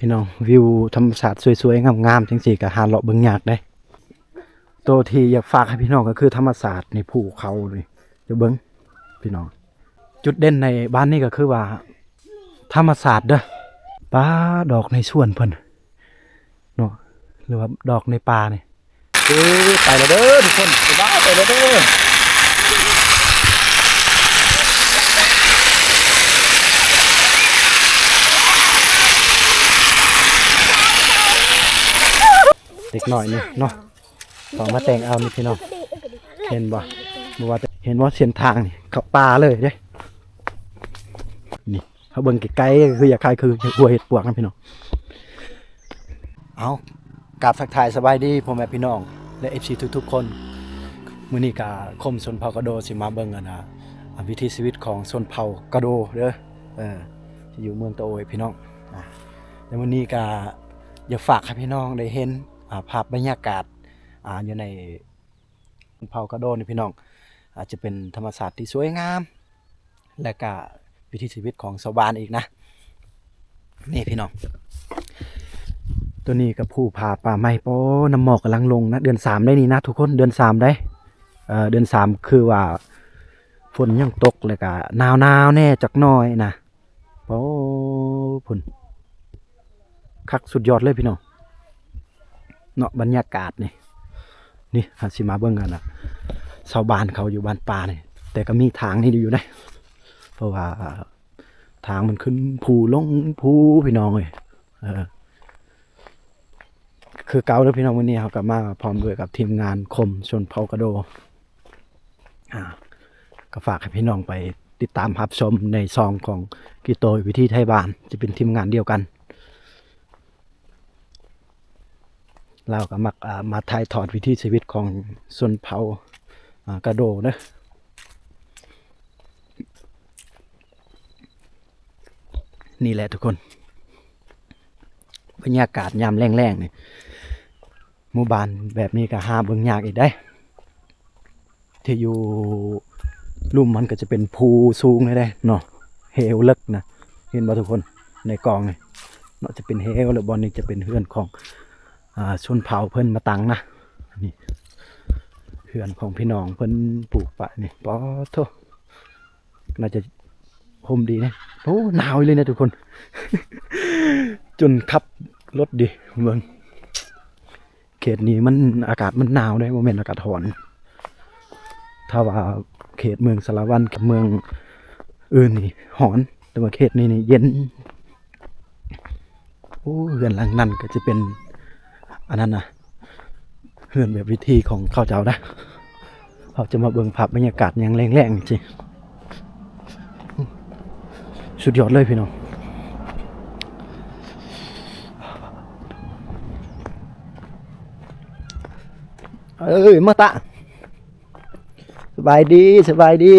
พี่น้องวิวธรรมชาติสวยๆงามๆจังซี่ก็หาเลาะเบิ่งยากได้ตัวที่อยากฝากให้พี่น้องก็คือธรรมชาติในภูเขานี่จะเบิ่งพี่น้องจุดเด่นในบ้านนี้ก็คือว่าธรรมชาติเด้อป่าดอกในสวนเพิ่นเนาะหรือว่าดอกในป่านี่ไปแล้วเด้อทุกคนไปแล้วเด้อเด็กหน่อยนี่เนาะต้องมาแต่งเอานี่พี่น้องเห็นบ่บ่ว่าแต่เห็นว่าเส้นทางนี่เข้าป่าเลยเด้นี่เขาเบิ่งไกลๆคืออยากคายคือหัวเห็ดปวกนะพี่น้องเอากราบทักทายสบายดีพ่อแม่พี่น้องและ FC ทุกๆคนมื้อนี้ก็คมชนเผ่ากระโดสิมาเบิ่งกันนะวิถีชีวิตของชนเผ่ากระโดเด้อที่อยู่เมืองตะโอยพี่น้องในมื้อนี้ก็อยากฝากให้พี่น้องได้เห็นภาพบรรยากาศอยู่ในชนเผ่ากระโดนี่พี่น้องอาจจะเป็นธรรมชาติที่สวยงามและก็วิถีชีวิตของชาวบ้านอีกนะนี่พี่น้องตัวนี้กับผู้ผาป่าไม้โป้น้ำหมอกกำลังลงนะเดือน3ได้นี่นะทุกคนเดือน3ได้เดือน3คือว่าฝนยังตกเลยก็หนาวแน่จักหน่อยนะโอ้ฝนคักสุดยอดเลยพี่น้องเนาะบรรยากาศนี่สิมาเบิ่งกันนะชาวบ้านเขาอยู่บ้านป่านี่แต่ก็มีทางนี่อยู่นะเพราะว่าทางมันขึ้นภูลงภูพี่น้องเลยคือเก่าแล้วพี่น้องวันนี้เขากลับมาพร้อมด้วยกับทีมงานคมชนเผ่ากระโดก็ฝากให้พี่น้องไปติดตามรับชมในซองของกิโตวิธีไทยบ้านจะเป็นทีมงานเดียวกันเราก็มักมาถ่ายทอดวิถีชีวิตของชนเผ่ากระโดนะนี่แหละทุกคนบรรยากาศยามแรงๆนี่หมู่บ้านแบบนี้ก็หาเบิ่งยากอีกได้ที่อยู่ลุ่มมันก็จะเป็นภูสูงเลยได้เนาะเหวลึกนะเห็นบ่ทุกคนในกองนี่เนาะจะเป็นเหวหรือบอนนี้จะเป็นเฮือนของชนเผ่าเพิ่นมาตั้งนะนี่เฮือนของพี่น้องเพิ่นปลูกปะนี่ปอโทน่าจะห่มดีนะโอ้หนาวเลยนะทุกคน จนขับรถดิเมืองเขตนี้มันอากาศมันหนาวได้โมเมนต์อากาศร้อนถ้าว่าเขตเมืองสารวันกับเมืองอื่นนี่ร้อนแต่ว่าเขตนี้นี่เย็นโอ้เฮือนหลังนั้นก็จะเป็นอันนั้นนะเฮือนแบบวิธีของเขาเจ้านะเขาจะมาเบิ่งภาพบรรยากาศอย่างแรงๆจริงสุดยอดเลยพี่น้องมาตะสบายดีสบายดี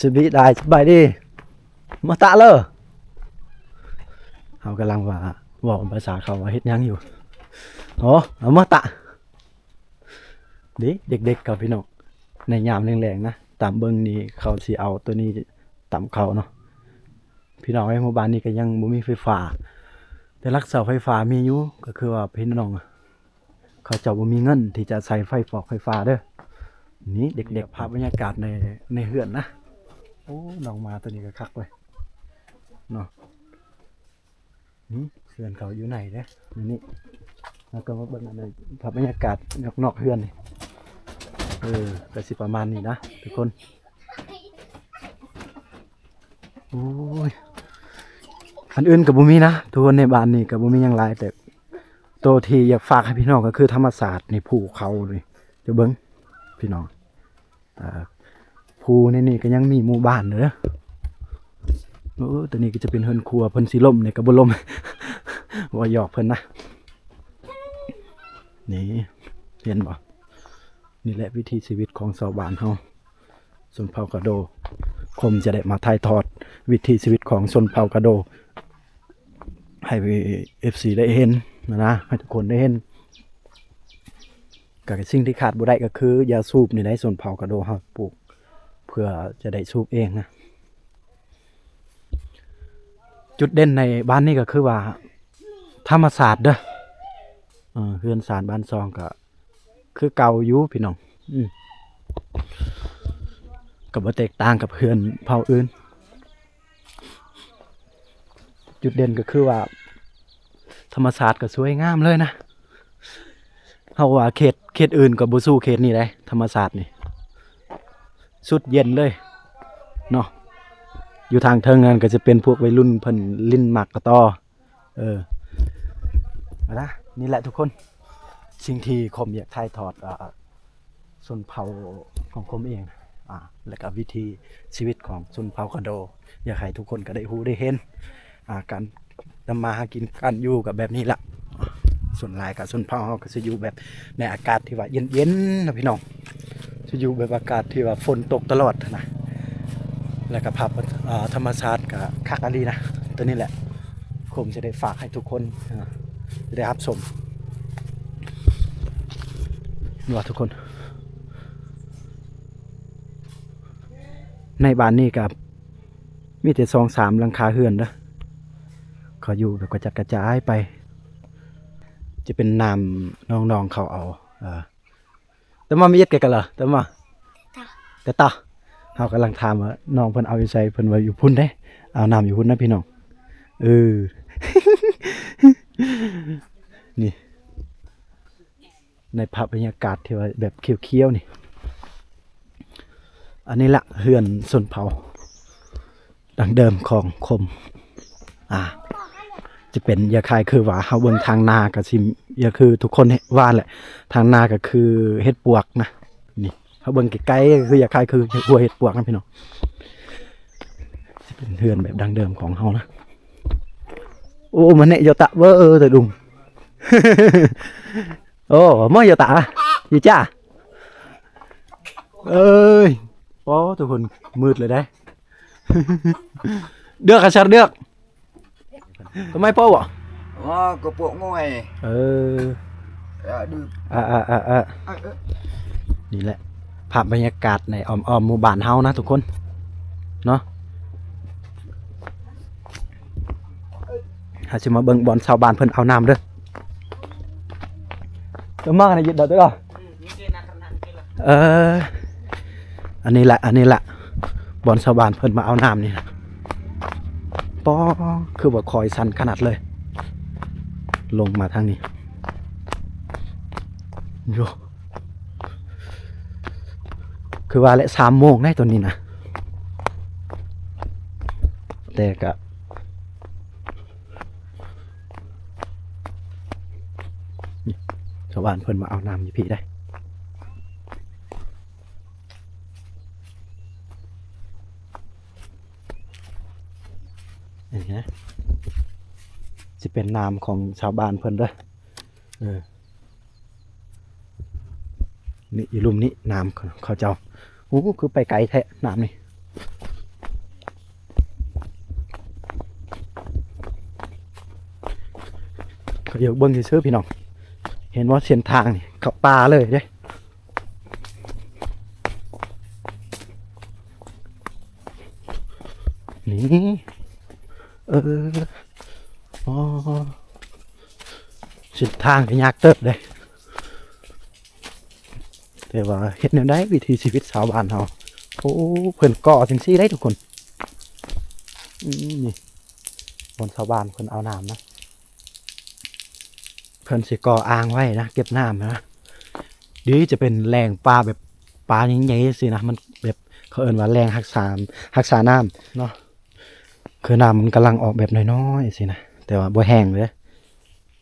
สบีได้สบายดีมาตะเลยเขากำลังว่าบอกภาษาเขาว่าเฮ็ดยังอยู่โอ้เอามาตะดิเด็กๆกับพี่น้องในยามแรงๆนะตามเบิ้งนี้เขาสิเอาตัวนี้ตามเขาเนาะพี่น้องในหมู่บ้านนี้ก็ยังบ่มีไฟฟ้าแต่รักษาไฟฟ้ามีอยู่ก็คือว่าพี่น้องเขาเจ้าบ่มีเงินที่จะใส่ไฟฟ้าเด้อนี่เด็กๆภาพบรรยากาศในเฮือนนะโอ้น้องมาตัวนี้ก็คักเลยเนาะเฮือนเขาอยู่ไหนเด้อนี่แล้วก็มาเบิ่งอันนี้ภาพบรรยากาศนอกเฮือนนี่ก็สิประมาณนี้นะทุกคนโอ้ยอันอื่นกับบุมีนะทุกคนในบ้านนี่กับบุมียังหลายแต่ตัวที่อยากฝากให้พี่น้องก็คือธรรมศาสตร์ในภูเขาเลยจะเบิ้งพี่น้องภูในนี่ก็ยังมีหมู่บ้านเนอะตัวนี้ก็จะเป็นเฮือนครัวเพิ่นสีล่มเนี่ยกับบุล่ม ว่าหยอกเพิ่นนะนี่เห็นบ่นี่แหละวิถีชีวิตของชาวบ้านเฮาชนเผ่ากระโดคมจะได้มาถ่ายทอดวิถีชีวิตของชนเผ่ากระโดให้FC ได้เห็นนะให้ทุกคนได้เห็นกับสิ่งที่ขาดบ่ได้ก็คือยาสูบนี่ได้ชนเผ่ากระโดเฮาปลูกเพื่อจะได้สูบเองนะจุดเด่นในบ้านนี้ก็คือว่า ธรรมศาสตร์เด้อเฮือนศาลบ้านซองก็คือเก่าอยู่พี่น้องก็บ่แตกต่างกับเฮือนเผ่าอื่นจุดเด่นก็คือว่าธรรมศาสตร์ก็สวยงามเลยนะเฮาว่าเขตอื่นก็บ่สู้เขตนี้ได้ธรรมศาสตร์นี่สุดเย็นเลยเนาะอยู่ทางเทิงนั้นก็จะเป็นพวกวัยรุ่นเพิ่นลิ้นหมักกระตอนะนี่แหละทุกคนสิ่งที่ผมอยากถ่ายทอดชนเผ่าของผมเองและก็วิธีชีวิตของชนเผ่ากะโดอยากให้ทุกคนก็ได้รู้ได้เห็นการทำมาหากินการอยู่กับแบบนี้ละส่วนหลายกับชนเผ่าก็จะอยู่แบบในอากาศที่ว่าเย็นๆนะพี่น้องจะอยู่แบบอากาศที่ว่าฝนตกตลอดนะและก็ภาพธรรมชาติกับคักอลีนะตัวนี้แหละผมจะได้ฝากให้ทุกคนจะได้รับชมนี่ว่าทุกคนในบ้านนี้กับมีแต่2-3หลังคาเฮือนนะเขาอยู่แบบกระจัดกระจายไปจะเป็นน้ำน้องๆเขาเอาแต่มาไม่เย็ดกันเหรอแต่มาแต่ตาเขากำลังถามว่าน้องเพิ่นเอาอยู่ใส่เพิ่นว่าอยู่พุ่นเด้เอาน้ำอยู่พุ่นนะพี่น้องนี่ในภาพบรรยากาศที่ว่าแบบเขียวๆนี่อันนี้ละเฮือนชนเผ่าดังเดิมของคมจะเป็นยาคายคือว่าเฮาเบิ่งทางนาก็สิยาคือทุกคนว่าแหละทางนาก็คือเฮ็ดปวกนะนี่เฮาเบิ่งไกลๆก็คือยาคายคือหัวเฮ็ดปวกนะพี่น้องจะเป็นเฮือนแบบดังเดิมของเฮานะโอ้มันเนี่ยโยตะเว้อแต่ดุง โอ้มื้อโยตะอยู่จ้าเอ้ยโอ้ทุกคนมืดเลยได้ เดือกอะชัดเดือกทำไมพ่อวะก็ปวกง่อยดื้อนี่แหละภาพบรรยากาศในอ้อมหมู่บ้านเฮานะทุกคนเนาะหาสิมาเบิ่งบอลชาวบ้านเพิ่นเอาน้ำเด้อจะมากในยึดดอกเด้ออันนี้แหละบอลชาวบ้านเพิ่นมาเอาน้ำนี่นะป้อคือว่าคอยสั่นขนาดเลยลงมาทางนี้โยคือว่าและ3 โมงได้ตัวนี้นะแต่ก็ชาวบ้านเพิ่นมาเอาน้ำอยู่พี่ได้อย่างนี้นะจะเป็นน้ำของชาวบ้านเพิ่นด้วยนี่อีลุมนี้น้ำเขาเจ้าโอ้คือไปไกลแท้น้ำนี่เขาเดี๋ยวเบิ้งซื้อพี่น้องเห็นว่าเส้นทางนี่เขาป่าเลยเด้นี่อ๋อเส้นทางก็ยากเติบเลยแต่ว่าเห็นแนวได้วิถีชีวิตชาวบ้านเราโอ้เพิ่นก่อจังซี่ได้ทุกคนนี่บนชาวบ้านเพิ่นเอาน้ำนะเพิ่นสิก่ออ่างไว้นะเก็บน้ำนะดีจะเป็นแหล่งปลาแบบปลาใหญ่ๆสินะมันแบบเขาเอิ้นว่าแหล่งรักษาน้ำเนาะคือน้ำมันกำลังออกแบบน้อยๆสินะแต่ว่าบ่แห้งเลย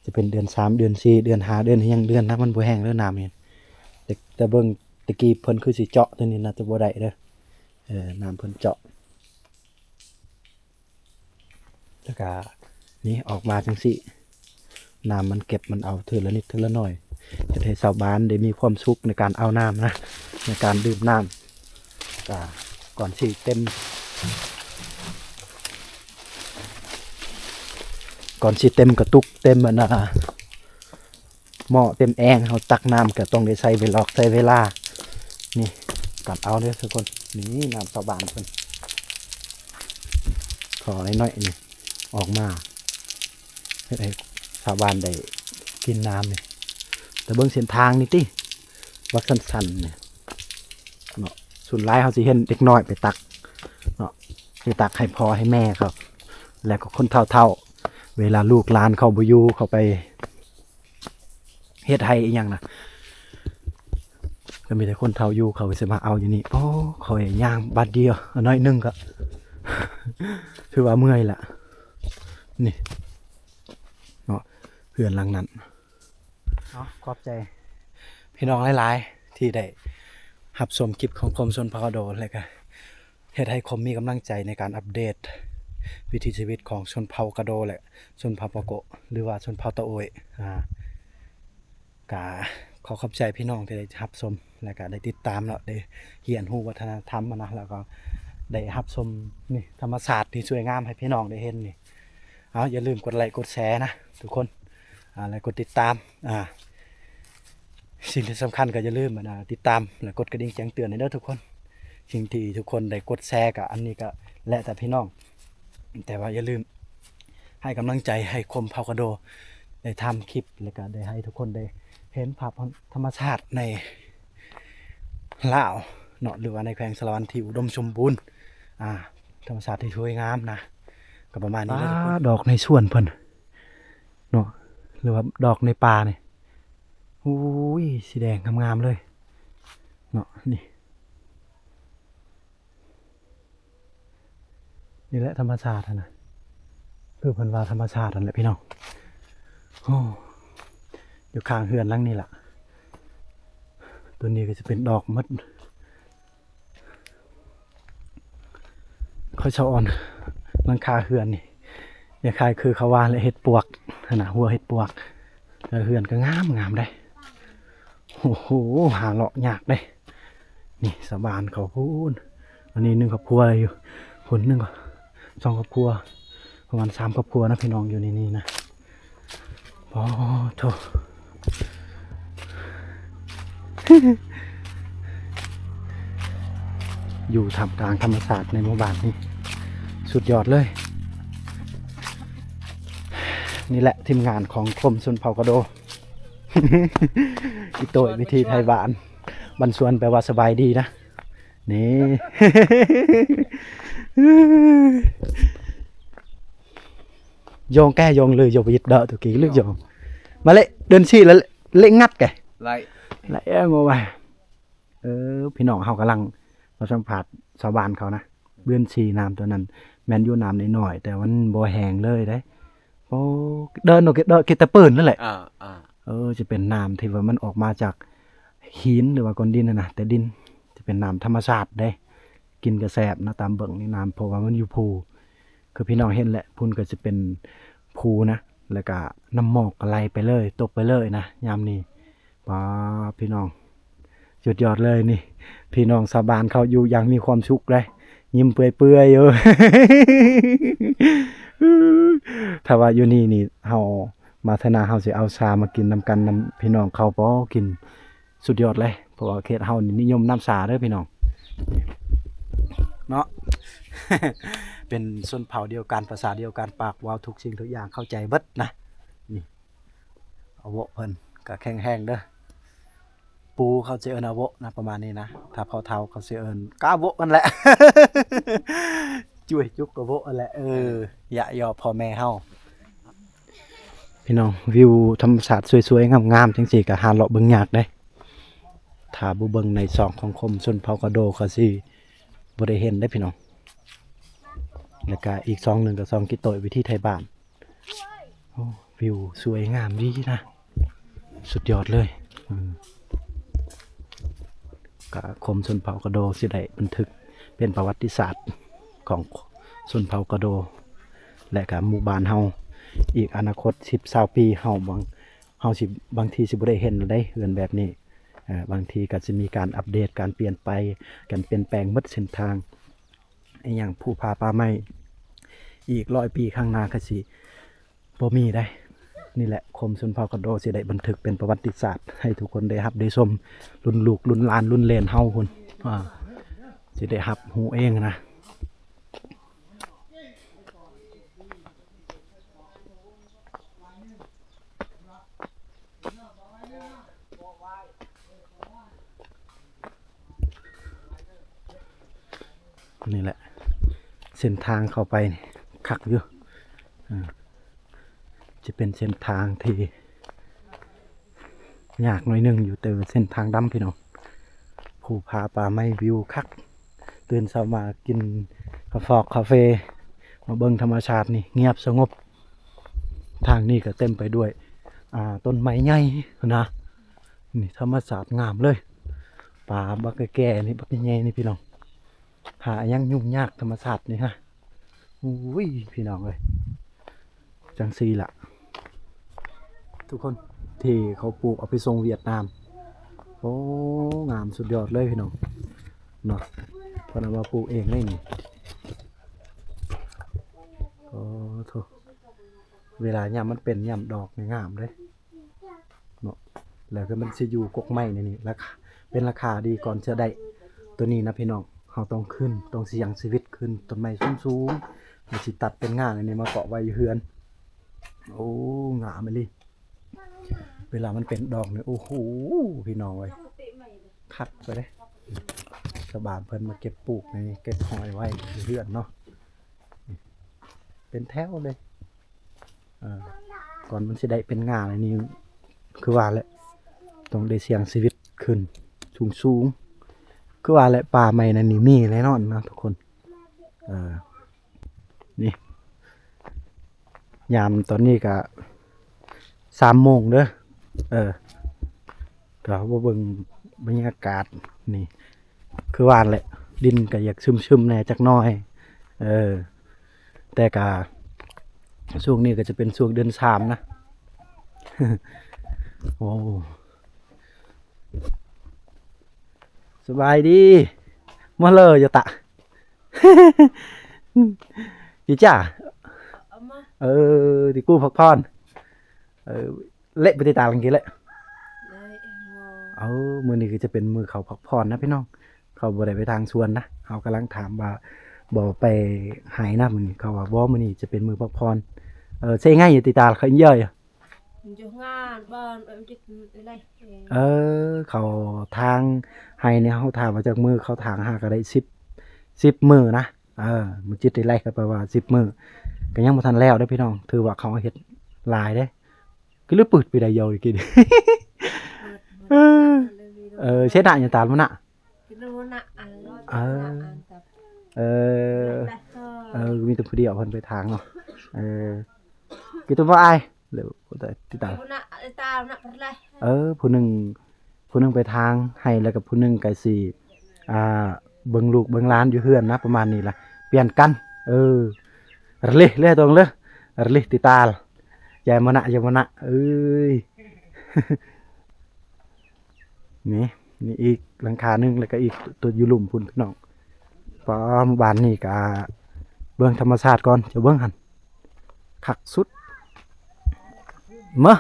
จะเป็นเดือน3เดือน4เดือน5เดือนยังเดือนนะมันบ่แห้งแล้วน้ำนี่แต่เบิ่งตะกี้เพิ่นคือสิเจาะตัวนี้นะแต่บ่ได้เด้อน้ำเพิ่นเจาะแล้วก็นี่ออกมาจังซี่น้ำมันเก็บมันเอาทีละนิดทีละหน่อยจะให้ชาวบ้านได้มีความสุขในการเอาน้ำนะในการดื่มน้ำก่อนสิเต็มกระตุกเต็มหม้อเต็มแองเขาตักน้ำก็ต้องได้ใส่เวลานี่ก่อนเอาเลยทุกคนนี่น้ำชาวบ้านเพิ่นขอน้อยๆนี่ออกมาให้ช าวบ้านได้กินน้ำนี่แต่เบิ่งเส้นทางนี่ติวัดสั้นๆเนี่ยเนาะส่วนหลายเขาสิเห็นเด็กน้อยไปตักเนาะไปตักให้พ่อให้แม่ครับแล้วก็คนเฒ่าๆเวลาลูกหลานเขาบ่อยู่เขาไปเฮ็ดให้อีหยังนะก็มีแต่คนเฒ่าอยู่เขาสิมาเอาอยู่นี่โอ้เขาให้ย่างบาดเดียวน้อยนึงก็ คือว่าเมื่อยละนี่เนาะเพื่อนหลังนั้นเนาะขอบใจพี่น้องหลายๆที่ได้รับชมคลิปของคมชนพาโดแล้วก็เฮ็ดให้คมมีกำลังใจในการอัปเดตวิถีชีวิตของชนเผ่ากะโดและชนเผ่าปะโกะหรือว่าชนเผ่าตะโอยก็ขอขอบใจพี่น้องที่ได้รับชมและก็ได้ติดตามแล้วได้เรียนรู้วัฒนธรรมนะแล้วก็ได้รับชมนี่ธรรมศาสตร์ที่สวยงามให้พี่น้องได้เห็นนี่เอาอย่าลืมกดไลค์กดแชร์นะทุกคนและกดติดตามสิ่งที่สำคัญก็อย่าลืมติดตามและกดกระดิ่งแจ้งเตือนให้เด้อทุกคนสิ่งที่ทุกคนได้กดแชร์กับอันนี้ก็และแต่พี่น้องแต่ว่าอย่าลืมให้กำลังใจให้คมเผากระโดได้ทำคลิปแล้วก็ได้ให้ทุกคนได้เห็นภาพธรรมชาติในลาวเนาะหรือว่าในแขวงสะระวันที่อุดมสมบูรณ์ธรรมชาติที่สวยงามนะก็ประมาณนี้เลยดอกในสวนเพิ่นเนาะหรือว่าดอกในป่าเนี่ยอุ้ยสีแดงงามๆเลยเนาะนี่แหละธรรมชาตินะคือเพิ่นว่าธรรมชาตินั่นแหละพี่น้องโอ้อยู่ข้างเฮือนหลังนี่แหละตัวนี้ก็จะเป็นดอกมดเขาชะออนหลังคาเฮือนนี่อย่าคายคือเขาว่าและเห็ดปวกนะหัวเห็ดปวกแต่เฮือนก็งามได้โอ้โหหาเลาะยากได้นี่สบานเขาพูนอันนี้1 ครอบครัวอะไรอยู่คน1 ก็2 ครอบครัวประมาณ3 ครอบครัวนะพี่น้องอยู่ในนี้นะโอ้โถ อยู่ท่ามกลางธรรมศาสตร์ในหมู่บ้านนี่สุดยอดเลยนี่แหละทีมงานของคมชนเผ่ากระโด อีโต้วิธีไทยบ้านบรรสวนแปลว่าสบายดีนะนี่ โยงแก้โยงเลยโยงไปยึดเดาตัวกี้ลึกโยงมาเละเดินชี้แล้วเละงัดแกไล่งอไปพี่น้องเขากำลังเราสัมผัสชาวบ้านเขานะเบื้อนชีน้ำตัวนั้นแมนยูน้ำหน่อยแต่มันบ่แห้งเลยได้โอ้เดินออกเดินเกตะปืนนั่นแหละจะเป็นน้ำที่ว่ามันออกมาจากหินหรือว่าก้อนดินนะแต่ดินจะเป็นน้ำธรรมชาติได้กินกระแสบนะตามเบิ่งนี่น้ำเพราะว่ามันอยู่ภูคือพี่น้องเห็นแหละพุ่นก็จะเป็นภูนะแล้วก็น้ำหมอกไหลไปเลยตกไปเลยนะยามนี้ป้าพี่น้องสุดยอดเลยนี่พี่น้องชาวบ้านเขาอยู่อย่างมีความสุขเลยยิ้มเปื่อยๆอยู่ ถ้าว่าอยู่นี่เฮามาธนาเฮาสิเอาชามากินนำกันนำพี่น้องเขาบ่กินสุดยอดเลยเพราะว่าเขตเฮานี่นิยมน้ำชาเด้อพี่น้องเนาะ เป็นชนเผ่าเดียวกันภาษาเดียวกันปากวาวทุกสิ่งทุกอย่างเข้าใจเบิดนะนี่เอาโวเพิ่นก็แข็งแห้งเด้อปูเขาสิเอิ้นเอาโวนะประมาณนี้นะถ้าเผาเทาเขาสิเอิ้นกาโวนั่นแหละ จุ้ยจุกกะโวนั่นแหละอย่ายอพ่อแม่เฮาพี่น้องวิวธรรมชาติสวยๆงามๆจังซี่ก็หาเลาะเบิ่งยากเด้ถ้าบ่เบิ่งในช่องของคมชนเผ่ากะโดก็สิบ่ได้เห็นได้พี่น้องแล้วก็อีก2นึงก็2กิโตวิธีไทยบ้านโอ้วิวสวยงามดีนะสุดยอดเลยก็คมชนเผ่ากะโดสิได้บันทึกเป็นประวัติศาสตร์ของชนเผ่ากะโดและก็หมู่บ้านเฮาอีกอนาคต10-20 ปีเฮาสิบางทีสิบ่ได้เห็นได้เฮือนแบบนี้บางทีก็จะมีการอัปเดตการเปลี่ยนไปการเปลี่ยนแปลงหมดเส้นทางอย่างผู้พาป่าไม้อีก100 ปีข้างหน้าก็สิบ่มีได้นี่แหละคมชนเผ่ากะโดสิได้บันทึกเป็นประวัติศาสตร์ให้ทุกคนได้รับได้ชมรุ่นลูกรุ่นหลานรุ่นเหลนเฮาพุ่นสิได้รับฮู้เองนะ นี่แหละเส้นทางเข้าไปนี่คักอยู่จะเป็นเส้นทางที่ยากหน่อยหนึงอยู่แต่เส้นทางดำพี่น้องภูผาป่าไม้วิวคักตื่นเช้ามากินกาแฟคาเฟ่มาเบิ่งธรรมชาตินี่เงียบสงบทางนี้ก็เต็มไปด้วยต้นไม้ใหญ่นะนี่ธรรมชาติงามเลยป่าบักแก่ๆนี่บักใหญ่ๆนี่พี่น้องหายังยุ่งยากธรรมชาตินี่ฮะอุ้ยพี่น้องเลยจังซีล่ะทุกคนที่เขาปลูกเอาไปส่งเวียดนามโอ้งามสุดยอดเลยพี่น้องเนาะเพราะนั้นว่าปลูกเองได้นี่โอ้โถเวลายามมันเป็นยามดอกงามเลยเนาะแล้วก็มันจะอยู่กกไม้นี่ราคาเป็นราคาดีก่อนจะได้ตัวนี้นะพี่น้องเราต้องขึ้นต้องเสี่ยงชีวิตขึ้นต้นไม้สูงๆมันสิตัดเป็นง่างอันนี้มาเกาะไว้เฮือนโอ้งามเลยเวลามันเป็นดอกเนี่ยโอ้โหพี่น้องเลยคัดไปเลยชาวบ้านเพิ่นมาเก็บปลูกในเก็บหอยไว้เฮือนเนาะเป็นแถวเลยก่อนมันจะได้เป็นง่างอันนี้คือว่าแหละต้องได้เสี่ยงชีวิตขึ้นสูงคือว่าแหละป่าไม้นั่นนี่มีแน่นอนนะทุกคนนี่ยามตอนนี้ก็3 โมงเด้อก็ว่าเบิ่งบรรยากาศนี่คือว่าแหละดินก็อยากซึมๆแหน่จักหน่อยแต่ก็ช่วงนี้ก็จะเป็นช่วงเดือน3นะ โอ้สบายดีมาเลยอย่าตะ ดีจ้าที่กู้พักพรเละไปติดตาลังกี้แหละมือนี้ก็จะเป็นมือเขาพักพรนะพี่น้องเขาบ่ได้ไปทางสวนนะเขากำลังถามว่าบ่ไปหายนะมือนี้เขาว่าบ่มือนี้จะเป็นมือพักพรใช่ง่ายอยู่ติดตาเขาเยอะอยู่เขาทางให้เนี่ยเขาถามมาจากมือเขาทางหาก็ได้10 มือนะมันจิตได้ไล่กันไปว่า10 มือก็ยังบ่ทันแล้วได้พี่น้องถือว่าเขาเฮ็ดลายได้ก็เลยปืดไปได้ยาวอีกทีเช็ดหน้าอย่าตามมันน่ะมีแต่ผู้เดียวเพิ่นไปทางเนาะคือตัวว่าอ้ายเดี๋ยวติดตามผู้หนึ่งไปทางให้แล้วกับผู้หนึ่งไกสิเบิ่งลูกเบิ่งหลานอยู่เฮือนนะประมาณนี้ล่ะเปลี่ยนกันระเลยตรงเลยระเลยติตาลอย่ามานะเอ้ย นี่อีกหลังคาหนึงแล้วก็อีกตัวอยู่หลุมพุ่นพี่น้องเพราะหมู่บ้านนี่ก็เบิ่งธรรมชาติก่อนจะเบิ่งหั่นคักสุดมา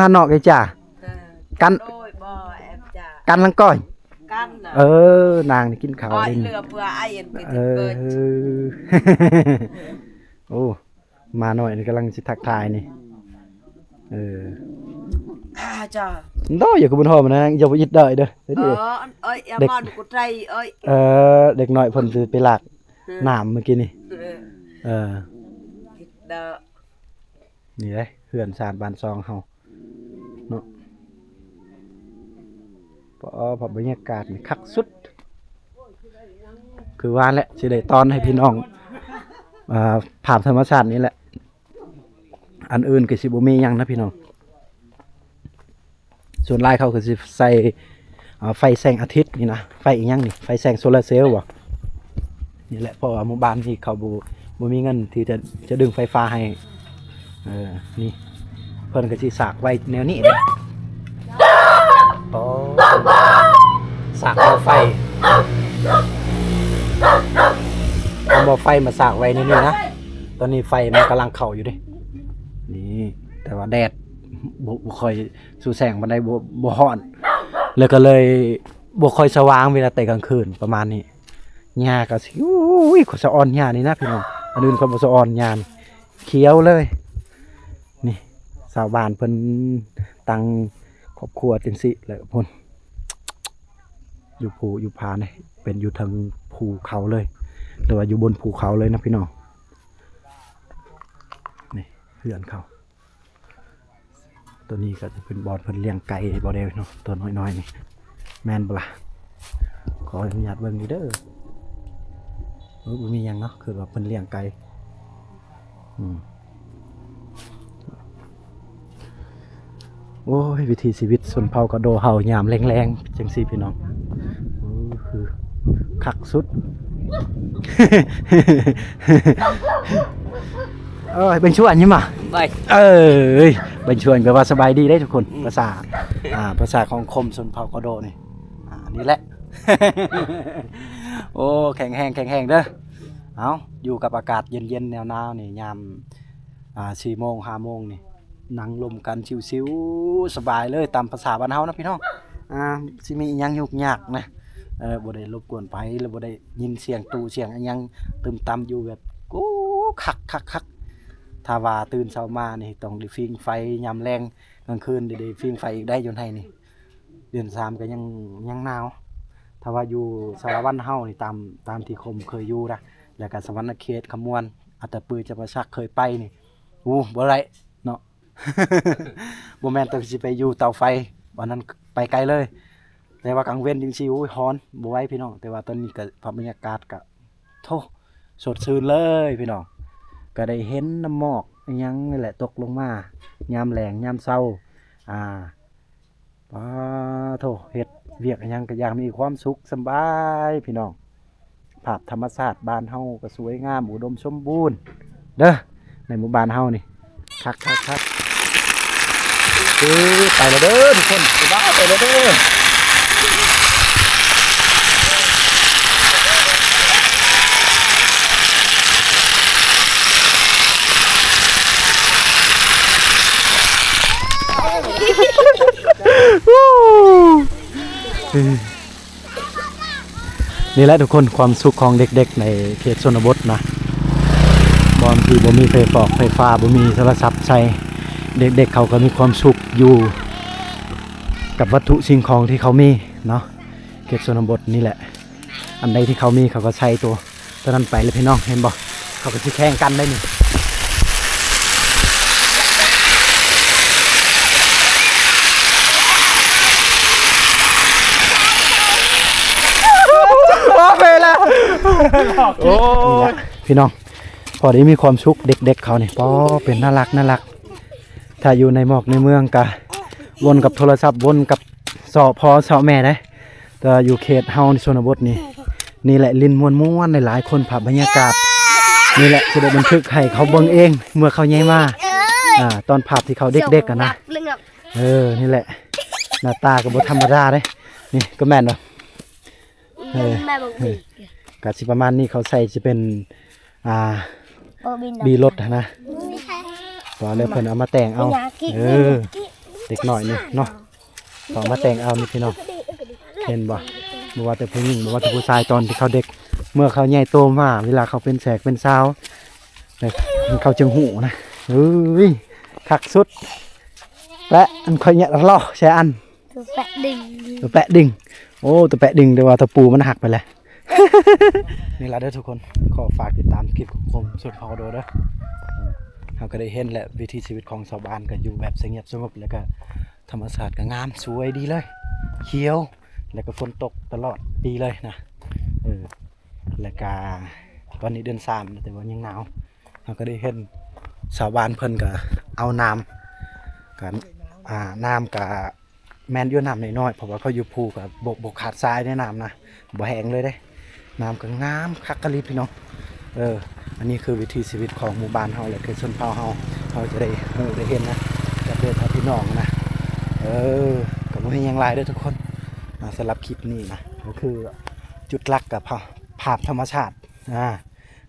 หันนอกไอ้จ้ากันลังก้อยนางนี่กินข้าวเล่นเรือเพื่อไอ้ยันไปเกิดโอ้มาหน่อยนี่กำลังสิทักทายนี่จ้าđó giờ của bên hồ mà giờ phải dịch đợi đây ด็กกูใจเด็กหน่อยเพิ่นสิไปลากน้ำเมื่อกี้นี่นี่เด้เฮือนศาลบ้านซองเฮาเนาะพอบรรยากาศนี่คักสุดคือว่าแหละสิได้ตอนให้พี่น้องผ่านธรรมชาตินี้แหละอันอื่นก็สิบ่มีหยังนะพี่น้องส่วนลายเขาคือสิใส่ไฟแสงอาทิตย์นี่นะไฟอีกอย่างนี่ไฟแสงโซลาร์เซลล์บ่นี่แหละเพราะว่าหมู่บ้านที่เขาบ่มีเงินที่จะดึงไฟฟ้าให้นี่เพิ่นก็สิสากไว้แนวนี้เด้สากเอาไฟเอาหม้อไฟมาสากไว้นี่นะตอนนี้ไฟมันกำลังเข้าอยู่ดินี่แต่ว่าแดดบ่ค่อยสู่แสงบันไดบ่ฮ้อนแล้วก็เลยบ่ค่อยสว่างเวลาแต่กลางคืนประมาณนี้หญ้าก็สิอุ้ยขอสะออนหญ้านี่นะพี่น้องอันอื่นเขาบ่สะออนหญ้าเขียวเลยนี่ชาวบ้านเพิ่นตั้งโค รอบครัวจังสิแหละพ่นอยู่ภูอยู่ผาเนี่ยเป็นอยู่ทางภูเขาเลยหรือว่าอยู่บนภูเขาเลยนะพี่น้องนี่เพื่อนเขาตัวนี้ก็จะเป็นบอลเพิ่นเลี้ยงไก่บอลเดวเนาะตัวน้อยๆนี่แมนบล่ะขออนุญาตเบิ่งดีเด้อบ่มีหยังเนาะคือว่าเพิ่นเลี้ยงไก่โอ้ยวิถีชีวิตชนเผ่ากระโดเห่ายามแรงๆจังซี่พี่น้องคือคักสุด เอ้ยเป็นชวนใช่ไหม ไป เอ้ยเป็นชวนก็ว่าสบายดีได้ทุกคนภาษาภาษาของคมชนเผ่ากระโดนี่นี่แหละ โอ้แข็งแห้งเด้อเอาอยู่กับอากาศเย็นๆแนวหนาวนี่ยาม4 โมง 5 โมงนี่นั่งลมกันชิวๆสบายเลยตามภาษาบ้านเฮานะพี่น้องสิมีอิหยังยุ่งยากนะบ่ได้รบกวนไปแล้วบ่ได้ยินเสียงตู้เสียงอิหยังตึมตำอยู่แบบกูคักถ้าว่าตื่นเช้ามานี่ต้องได้ฟิงไฟยามแรงกลางคืนได้ฟิงไฟอีกได้จนให้นี่เดือน3ก็ยังหนาวถ้าว่าอยู่สารวัตรเฮานี่ตามที่คมเคยอยู่นะแล้วก็สวรรณเขตขมวนอัตตปือจะประชักเคยไปนี่บ่ได้เนาะ บ่แม่นต้องสิไปอยู่เตาไฟวันนั้นไปไกลเลยแต่ว่ากลางเว้นจริงๆฮ้อนบ่ไหวพี่น้องแต่ว่าตอนนี้ก็บรรยากาศก็โธ่สดชื่นเลยพี่น้องก็ได้เห็นน้ำหมอกอิหยังนี่แหละตกลงมายามแลงยามเช้าโธ่เฮ็ดเวียกอิหยังก็อย่างมีความสุขสบายพี่น้องภาพธรรมชาติบ้านเฮาก็สวยงามอุดมสมบูรณ์เด้อในหมู่บ้านเฮานี่คักไปแล้วเด้อทุกคนไปแล้วเด้อนี่แหละทุกคนความสุขของเด็กๆในเขตชนบทนะบอนที่บ่มีไฟฟ้าบ่มีโทรศัพท์ใช้เด็กๆเขาก็มีความสุขอยู่กับวัตถุสิ่งของที่เขามีเนาะเขตชนบทนี่แหละอันใดที่เขามีเขาก็ใช้ตัวตอนนั้นไปเลยพี่น้องเห็นบ่เขาก็สิแข่งกันได้นี่ไปแล้วโอ้ยพี่น้องพอได้มีความสุขเด็กๆเขาเนี่ยป้อเป็นน่ารักถ้าอยู่ในหมอกในเมืองกะวนกับโทรศัพท์วนกับสอพอสอแม่ได้แต่อยู่เขตเฮาในชนบทนี่แหละลินม้วนหลายๆคนภาพบรรยากาศนี่แหละจะได้บันทึกให้เขาเบิ่งเองเมื่อเขาใหญ่มาตอนภาพที่เขาเด็กๆกันนะนี่แหละหน้าตาก็บ่ธรรมดาเด้นี่ก็แม่นเนาะกะสิประมาณนี้เขาใส่จะเป็นบีรถนะตอนนี้เพิ่นเอามาแต่งเอาเด็กหน่อยนี่เนาะต่อมาแต่งเอานี่พี่น้องเห็นบ่บ่ว่าแต่ผู้หญิงบ่ว่าแต่ผู้ชายตอนที่เขาเด็กเมื่อเขาใหญ่โตมาเวลาเขาเป็นแสกเป็นสาวเขาจึงหูนะคักสุดและอันค่อยเนี่ยรอใช่อันตัวแปะดิ่งโอ้ตัวแปะดิ่งแต่ว่าตะปูมันหักไปแล้ว นี่ละเด้อทุกคนขอฝากติดตามคลิปของผมสุดพอโดเด้อเราก็ได้เห็นแหละวิถีชีวิตของชาวบ้านก็อยู่แบบสงบแล้วก็ธรรมชาติก็งามสวยดีเลยเขียวแล้วก็ฝนตกตลอดปีเลยนะแล้วก็ตอนนี้เดือน3แต่ว่ายังหนาวเราก็ได้เห็นชาวบ้านเพิ่นก็เอาน้ำกับน้ำกับแมนอยู่น้ำน้อยๆเพราะว่าเขาอยู่ภูกับบกขาดทรายในน้ำนะบ่แห้งเลยได้น้ำก็งามคักกะลิพี่น้องอันนี้คือวิถีชีวิตของหมู่บ้านเฮาและคือชนเผ่าเฮาจะได้ฮู้ได้เห็นนะกับเพื่อนพี่น้องนะก็บ่มีหยังหลายเด้อทุกคนสำหรับคลิปนี้นะก็คือจุดหลักกับภาพธรรมชาติ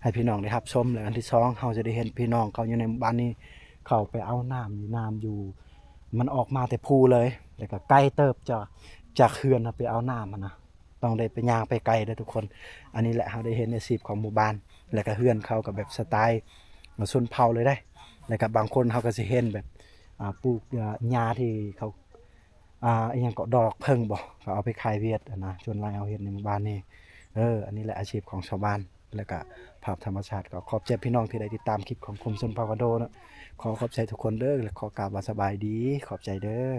ให้พี่น้องได้รับชมและอันที่2เฮาจะได้เห็นพี่น้องเขาอยู่ในหมู่บ้านนี้เขาไปเอาน้ำอยู่มันออกมาแต่ภูเลยแล้วก็ใกล้เติบจากเขื่อนไปเอาน้ำมันนะต้องได้ไปย่างไปไกลเลยทุกคนอันนี้แหละเราได้เห็นในชีพของหมู่บ้านแล้วก็เฮือนเขากับแบบสไตล์ชนเผ่าเลยได้แล้วก็บางคนเขาก็จะเห็นแบบปลูกหญ้าที่เขา อีหยังก็ดอกเพิ่งบ่ก็เอาไปขายเวียดอะนะจนลายเอาเฮ็ดในหมู่บ้านนี่อันนี้แหละอาชีพของชาวบ้านแล้วก็ภาพธรรมชาติก็ขอบใจพี่น้องที่ได้ติดตามคลิปของคมชนเผ่ากระโดเนาะขอขอบใจทุกคนเด้อและขอกราบว่าสบายดีขอบใจเด้อ